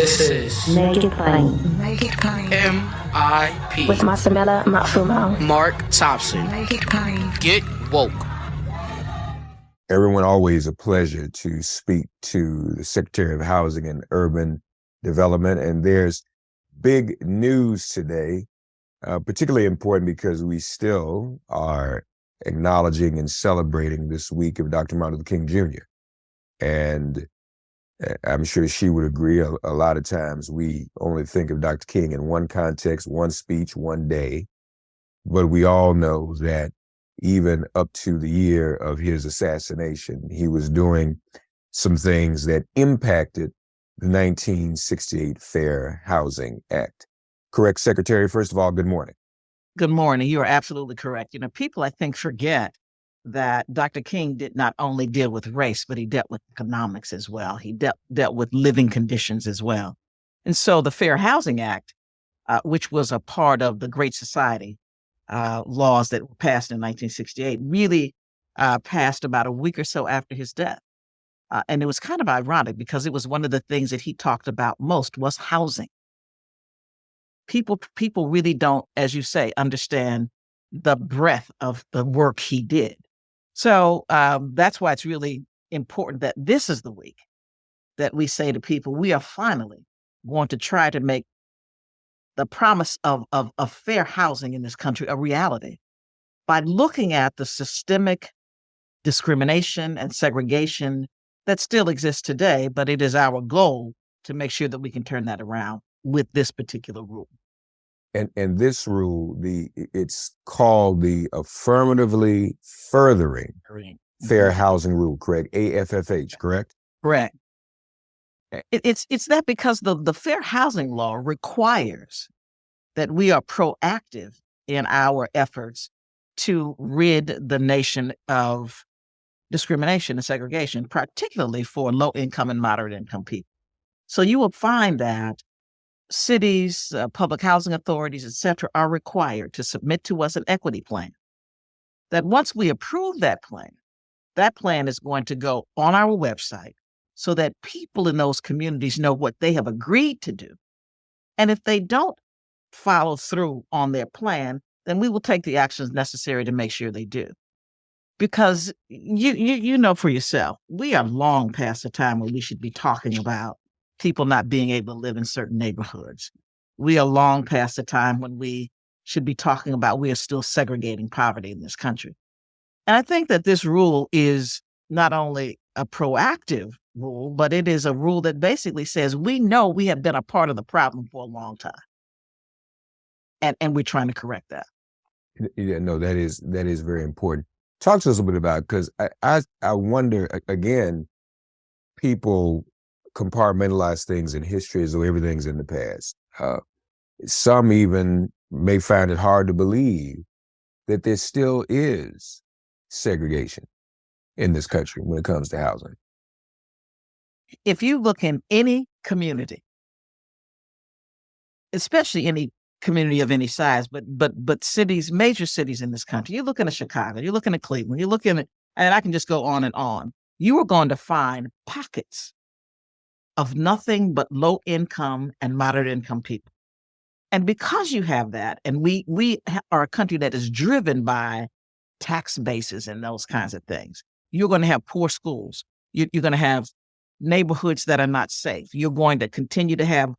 This is Make it plain. Make it plain. MIP With Marcia Matfumo. Mark Thompson. Make it plain. Get woke. Everyone, always a pleasure to speak to the Secretary of Housing and Urban Development. And there's big news today, particularly important because we still are acknowledging and celebrating this week of Dr. Martin Luther King Jr. And I'm sure she would agree. A lot of times we only think of Dr. King in one context, one speech, one day. But we all know that even up to the year of his assassination, he was doing some things that impacted the 1968 Fair Housing Act. Correct, Secretary? First of all, good morning. Good morning. You are absolutely correct. People, I think, forget that Dr. King did not only deal with race, but he dealt with economics as well. He dealt with living conditions as well. And so the Fair Housing Act, which was a part of the Great Society laws that were passed in 1968, really passed about a week or so after his death. And it was kind of ironic because it was one of the things that he talked about most was housing. People really don't, as you say, understand the breadth of the work he did. So that's why it's really important that this is the week that we say to people, we are finally going to try to make the promise of fair housing in this country a reality by looking at the systemic discrimination and segregation that still exists today, but it is our goal to make sure that we can turn that around with this particular rule. And this rule, it's called the Affirmatively Furthering Fair Housing Rule, correct? AFFH, correct? Correct. It's that because the Fair Housing Law requires that we are proactive in our efforts to rid the nation of discrimination and segregation, particularly for low-income and moderate-income people. So you will find that cities, public housing authorities, et cetera, are required to submit to us an equity plan. That once we approve that plan is going to go on our website so that people in those communities know what they have agreed to do. And if they don't follow through on their plan, then we will take the actions necessary to make sure they do. Because you know for yourself, we are long past the time when we should be talking about people not being able to live in certain neighborhoods. We are long past the time when we should be talking about we are still segregating poverty in this country. And I think that this rule is not only a proactive rule, but it is a rule that basically says we know we have been a part of the problem for a long time. And we're trying to correct that. Yeah, no, that is very important. Talk to us a bit about, because I wonder, again, people compartmentalize things in history as though everything's in the past. Some even may find it hard to believe that there still is segregation in this country when it comes to housing. If you look in any community, especially any community of any size, but cities, major cities in this country, you're looking at Chicago, you're looking at Cleveland, you're looking at, and I can just go on and on, you are going to find pockets of nothing but low income and moderate income people. And because you have that, and we are a country that is driven by tax bases and those kinds of things, you're going to have poor schools. You're going to have neighborhoods that are not safe. You're going to continue to have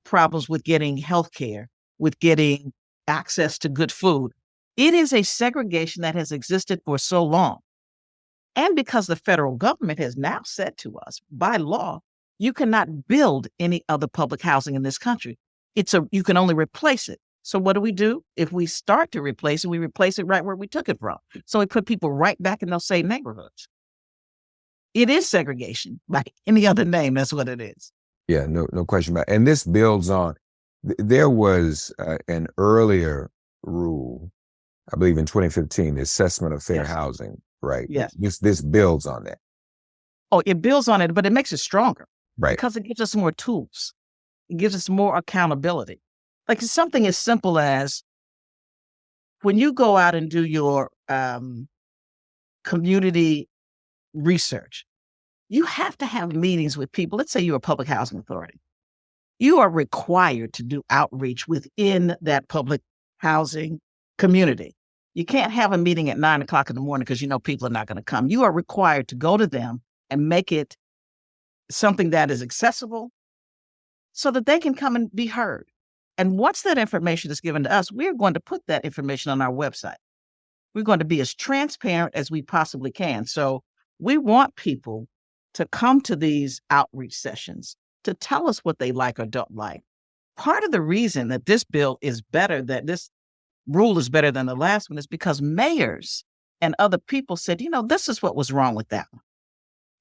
problems with getting health care, with getting access to good food. It is a segregation that has existed for so long. And because the federal government has now said to us by law, you cannot build any other public housing in this country. You can only replace it. So what do? If we start to replace it, we replace it right where we took it from. So we put people right back in those same neighborhoods. It is segregation by any other name. That's what it is. Yeah, no question about it. And this builds on, there was an earlier rule, I believe in 2015, the assessment of fair housing, right? Yes. This builds on that. Oh, it builds on it, but it makes it stronger. Right. Because it gives us more tools. It gives us more accountability. Like something as simple as when you go out and do your community research, you have to have meetings with people. Let's say you're a public housing authority. you are required to do outreach within that public housing community. You can't have a meeting at 9:00 in the morning because you know people are not going to come. You are required to go to them and make it something that is accessible so that they can come and be heard. And once that information is given to us, we're going to put that information on our website. We're going to be as transparent as we possibly can. So we want people to come to these outreach sessions to tell us what they like or don't like. Part of the reason that this bill is better, that this rule is better than the last one, is because mayors and other people said, you know, this is what was wrong with that one.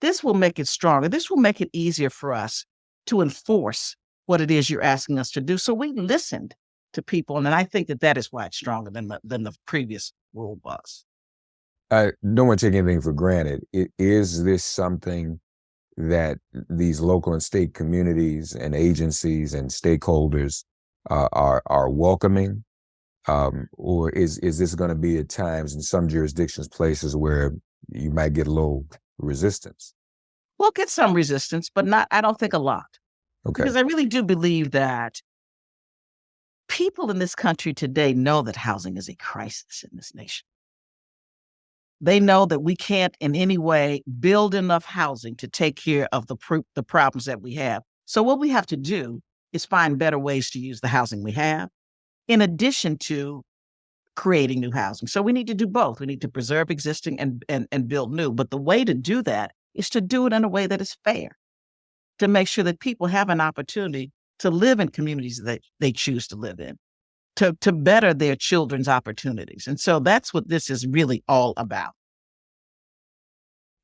This will make it stronger. This will make it easier for us to enforce what it is you're asking us to do. So we listened to people, and I think that is why it's stronger than the previous rule was. I don't want to take anything for granted. Is this something that these local and state communities and agencies and stakeholders are welcoming? Or is this going to be at times in some jurisdictions, places where you might get a little resistance? We'll get some resistance, but I don't think a lot. Okay. Because I really do believe that people in this country today know that housing is a crisis in this nation. They know that we can't in any way build enough housing to take care of the problems that we have. So what we have to do is find better ways to use the housing we have, in addition to creating new housing. So we need to do both. We need to preserve existing and build new. But the way to do that is to do it in a way that is fair, to make sure that people have an opportunity to live in communities that they choose to live in, to better their children's opportunities. And so that's what this is really all about.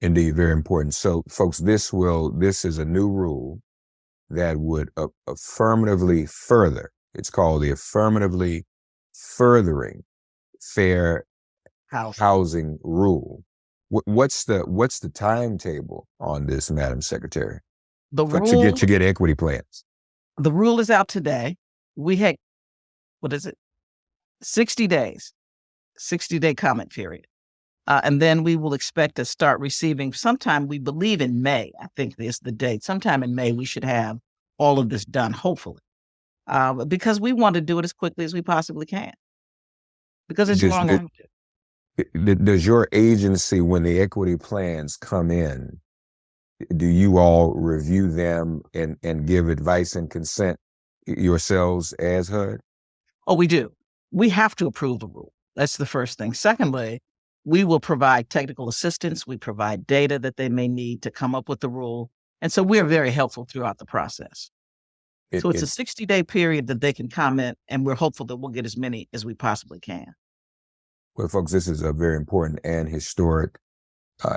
Indeed, very important. So folks, this is a new rule that would affirmatively further. It's called the Affirmatively Furthering Fair Housing Rule. What's the timetable on this, Madam Secretary? To get equity plans. The rule is out today. We had, 60 days, 60-day comment period. And then we will expect to start receiving sometime, we believe in May, I think is the date. Sometime in May, we should have all of this done, hopefully, because we want to do it as quickly as we possibly can, because it's long overdue. Does your agency, when the equity plans come in, do you all review them and give advice and consent yourselves as HUD? Oh, we do. We have to approve the rule. That's the first thing. Secondly, we will provide technical assistance. We provide data that they may need to come up with the rule. And so we're very helpful throughout the process. So it's a 60-day period that they can comment, and we're hopeful that we'll get as many as we possibly can. Well, folks, this is a very important and historic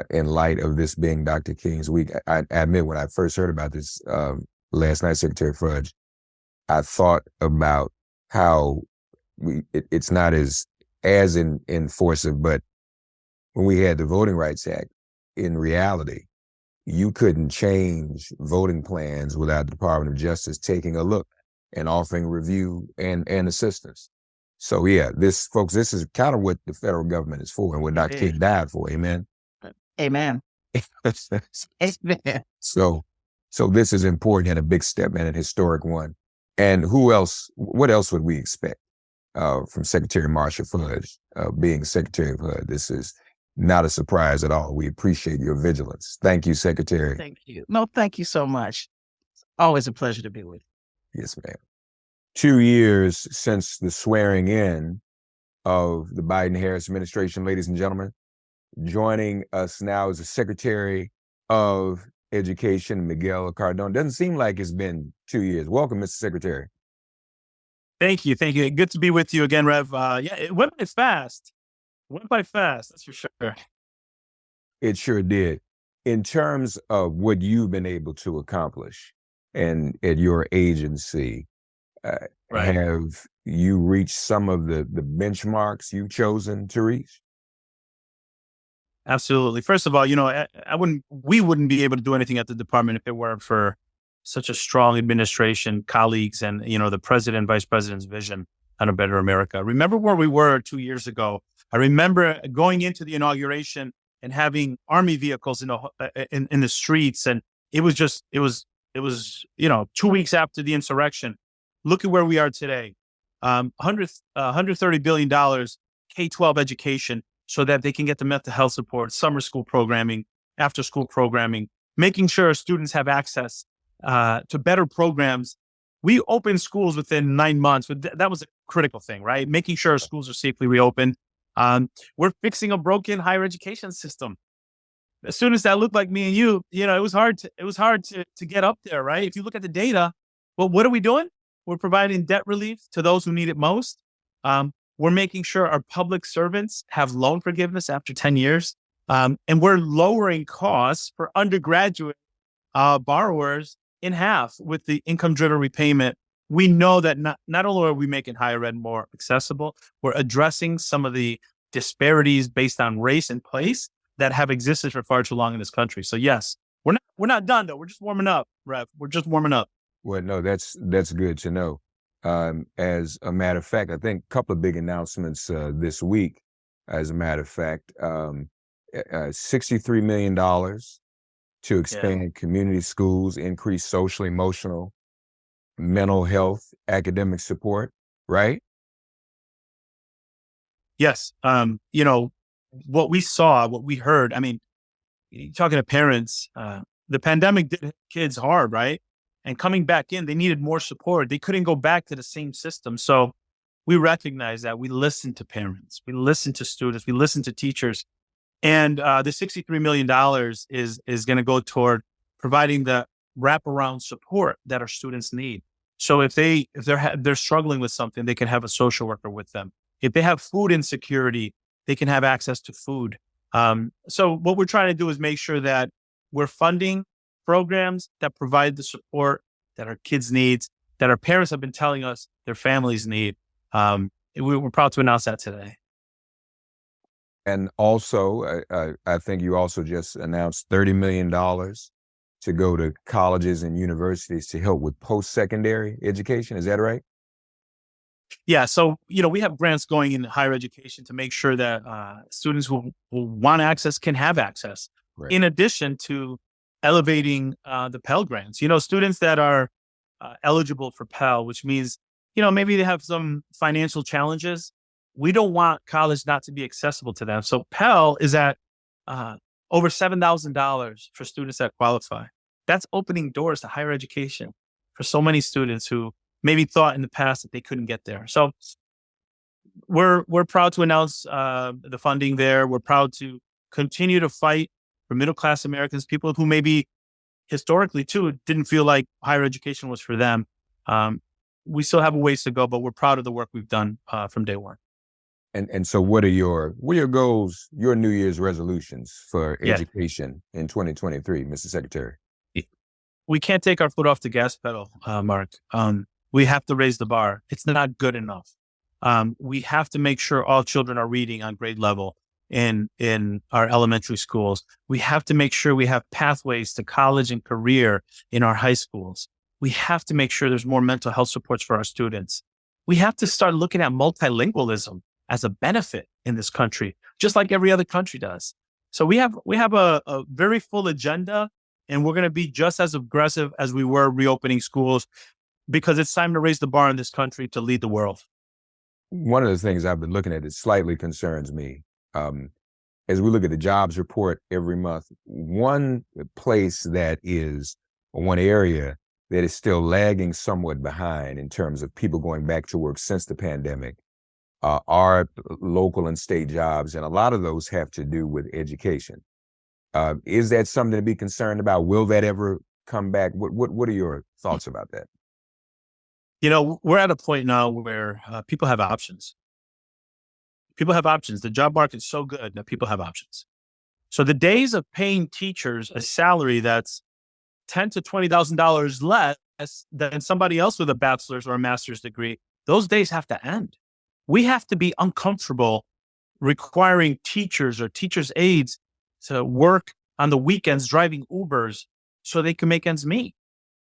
in light of this being Dr. King's week. I admit, when I first heard about this last night, Secretary Fudge, I thought about how it's not as enforcive, but when we had the Voting Rights Act, in reality, you couldn't change voting plans without the Department of Justice taking a look and offering review and assistance. So yeah, this is kind of what the federal government is for and what Dr. King died for. Amen. Amen. Amen. So this is important and a big step and a historic one. And what else would we expect from Secretary Marcia Fudge being Secretary of HUD? This is not a surprise at all. We appreciate your vigilance. Thank you, Secretary. Thank you. No, thank you so much. It's always a pleasure to be with you. Yes, ma'am. 2 years since the swearing in of the Biden-Harris administration, ladies and gentlemen. Joining us now is the Secretary of Education, Miguel Cardona. Doesn't seem like it's been 2 years. Welcome, Mr. Secretary. Thank you. Good to be with you again, Rev. It went by fast. That's for sure. It sure did. In terms of what you've been able to accomplish and at your agency, Right. have you reached some of the benchmarks you've chosen to reach? Absolutely. First of all, we wouldn't be able to do anything at the department if it weren't for such a strong administration, colleagues, and, the president, vice president's vision on a better America. Remember where we were 2 years ago. I remember going into the inauguration and having Army vehicles in the streets. And it was It was, 2 weeks after the insurrection. Look at where we are today. $130 billion K-12 education so that they can get the mental health support, summer school programming, after school programming, making sure students have access to better programs. We opened schools within 9 months. That was a critical thing, right? Making sure our schools are safely reopened. We're fixing a broken higher education system. The students that look like me and you, it was hard to get up there, right? If you look at the data, well, what are we doing? We're providing debt relief to those who need it most. We're making sure our public servants have loan forgiveness after 10 years. And we're lowering costs for undergraduate borrowers in half with the income-driven repayment. We know that not only are we making higher ed more accessible, we're addressing some of the disparities based on race and place that have existed for far too long in this country. So yes, we're not done though. We're just warming up, Rev. We're just warming up. Well, no, that's good to know. As a matter of fact, I think a couple of big announcements this week. As a matter of fact, $63 million to expand community schools, increase social, emotional, mental health, academic support, right? Yes. What we saw, what we heard, talking to parents, the pandemic did hit kids hard, right? And coming back in, they needed more support. They couldn't go back to the same system. So we recognize that. We listen to parents, we listen to students, we listen to teachers. And the $63 million is going to go toward providing the wraparound support that our students need. So if they're struggling with something, they can have a social worker with them. If they have food insecurity, they can have access to food. So what we're trying to do is make sure that we're funding programs that provide the support that our kids need, that our parents have been telling us their families need. We're proud to announce that today. And also, I think you also just announced $30 million to go to colleges and universities to help with post-secondary education. Is that right? Yeah. So, we have grants going in higher education to make sure that students who want access can have access. Right. In addition to elevating the Pell grants, students that are eligible for Pell, which means, maybe they have some financial challenges. We don't want college not to be accessible to them. So Pell is at over $7,000 for students that qualify. That's opening doors to higher education for so many students who maybe thought in the past that they couldn't get there. So we're proud to announce the funding there. We're proud to continue to fight for middle-class Americans, people who maybe historically too didn't feel like higher education was for them. We still have a ways to go, but we're proud of the work we've done from day one. And so what are your goals, your New Year's resolutions for education in 2023, Mr. Secretary? We can't take our foot off the gas pedal, Mark. We have to raise the bar. It's not good enough. We have to make sure all children are reading on grade level in our elementary schools. We have to make sure we have pathways to college and career in our high schools. We have to make sure there's more mental health supports for our students. We have to start looking at multilingualism as a benefit in this country, just like every other country does. So we have a very full agenda, and we're going to be just as aggressive as we were reopening schools, because it's time to raise the bar in this country to lead the world. One of the things I've been looking at that slightly concerns me, as we look at the jobs report every month, one area that is still lagging somewhat behind in terms of people going back to work since the pandemic are local and state jobs, and a lot of those have to do with education. Is that something to be concerned about? Will that ever come back? What are your thoughts about that? We're at a point now where people have options. People have options. The job market's so good that people have options. So the days of paying teachers a salary that's $10,000 to $20,000 less than somebody else with a bachelor's or a master's degree, those days have to end. We have to be uncomfortable requiring teachers or teachers' aides to work on the weekends driving Ubers so they can make ends meet.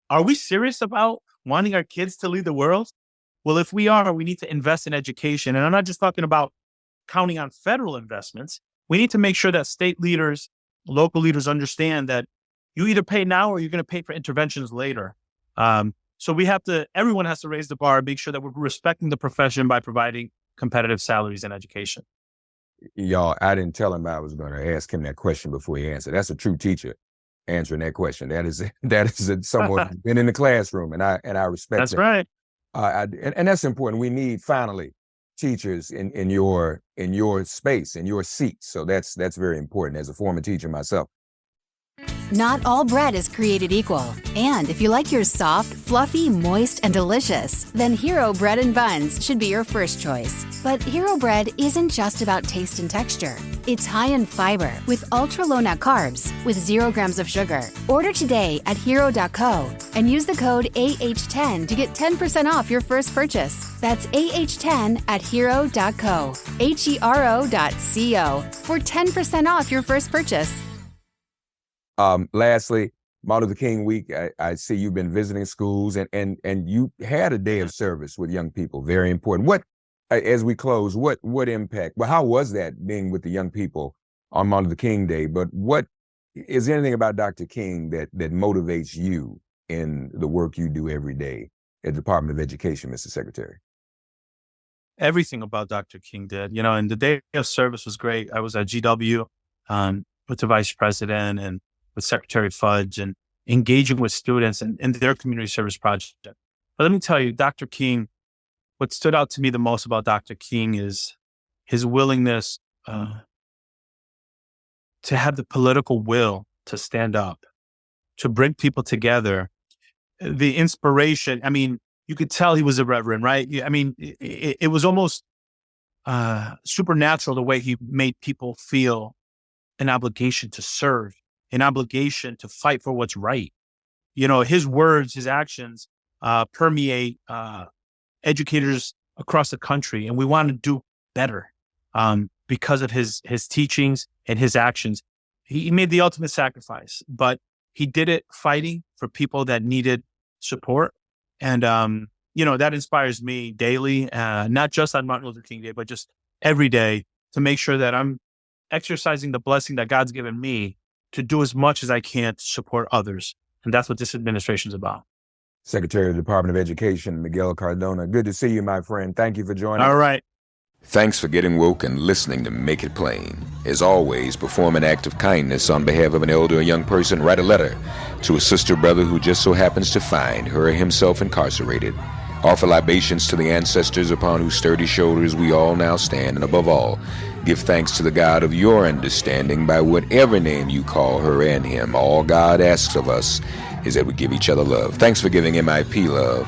Are we serious about wanting our kids to lead the world? Well, if we are, we need to invest in education. And I'm not just talking about counting on federal investments. We need to make sure that state leaders, local leaders understand that You either pay now or you're going to pay for interventions later. So everyone has to raise the bar, make sure that we're respecting the profession by providing competitive salaries and education. Y'all, I didn't tell him I was going to ask him that question before he answered. That's a true teacher answering that question. That is someone who's been in the classroom, and I respect That's that. right. And that's important. We need finally teachers in your space, in your seat. So that's very important as a former teacher myself. Not all bread is created equal. And if you like yours soft, fluffy, moist, and delicious, then Hero Bread and Buns should be your first choice. But Hero Bread isn't just about taste and texture. It's high in fiber with ultra-low net carbs with 0 grams of sugar. Order today at hero.co and use the code AH10 to get 10% off your first purchase. That's AH10 at hero.co, HERO.co for 10% off your first purchase. Lastly, Martin Luther King Week, I see you've been visiting schools and you had a day of service with young people. Very important. What, as we close, what impact, well, how was that being with the young people on Martin Luther King Day? But what, is there anything about Dr. King that motivates you in the work you do every day at the Department of Education, Mr. Secretary? Everything about Dr. King did, and the day of service was great. I was at GW with the vice president and with Secretary Fudge and engaging with students in their community service project. But let me tell you, Dr. King, what stood out to me the most about Dr. King is his willingness to have the political will to stand up, to bring people together, the inspiration. I mean, you could tell he was a reverend, right? I mean, it was almost supernatural the way he made people feel an obligation to serve, an obligation to fight for what's right. His words, his actions permeate educators across the country, and we want to do better because of his teachings and his actions. He made the ultimate sacrifice, but he did it fighting for people that needed support. And, that inspires me daily, not just on Martin Luther King Day, but just every day to make sure that I'm exercising the blessing that God's given me to do as much as I can to support others. And that's what this administration is about. Secretary of the Department of Education, Miguel Cardona. Good to see you, my friend. Thank you for joining. All right. Thanks for getting woke and listening to Make It Plain. As always, perform an act of kindness on behalf of an elder or young person. Write a letter to a sister or brother who just so happens to find her or himself incarcerated. Offer libations to the ancestors upon whose sturdy shoulders we all now stand. And above all, give thanks to the God of your understanding by whatever name you call her and him. All God asks of us is that we give each other love. Thanks for giving MIP love.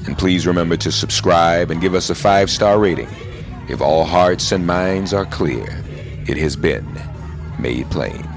And please remember to subscribe and give us a 5-star rating. If all hearts and minds are clear, it has been made plain.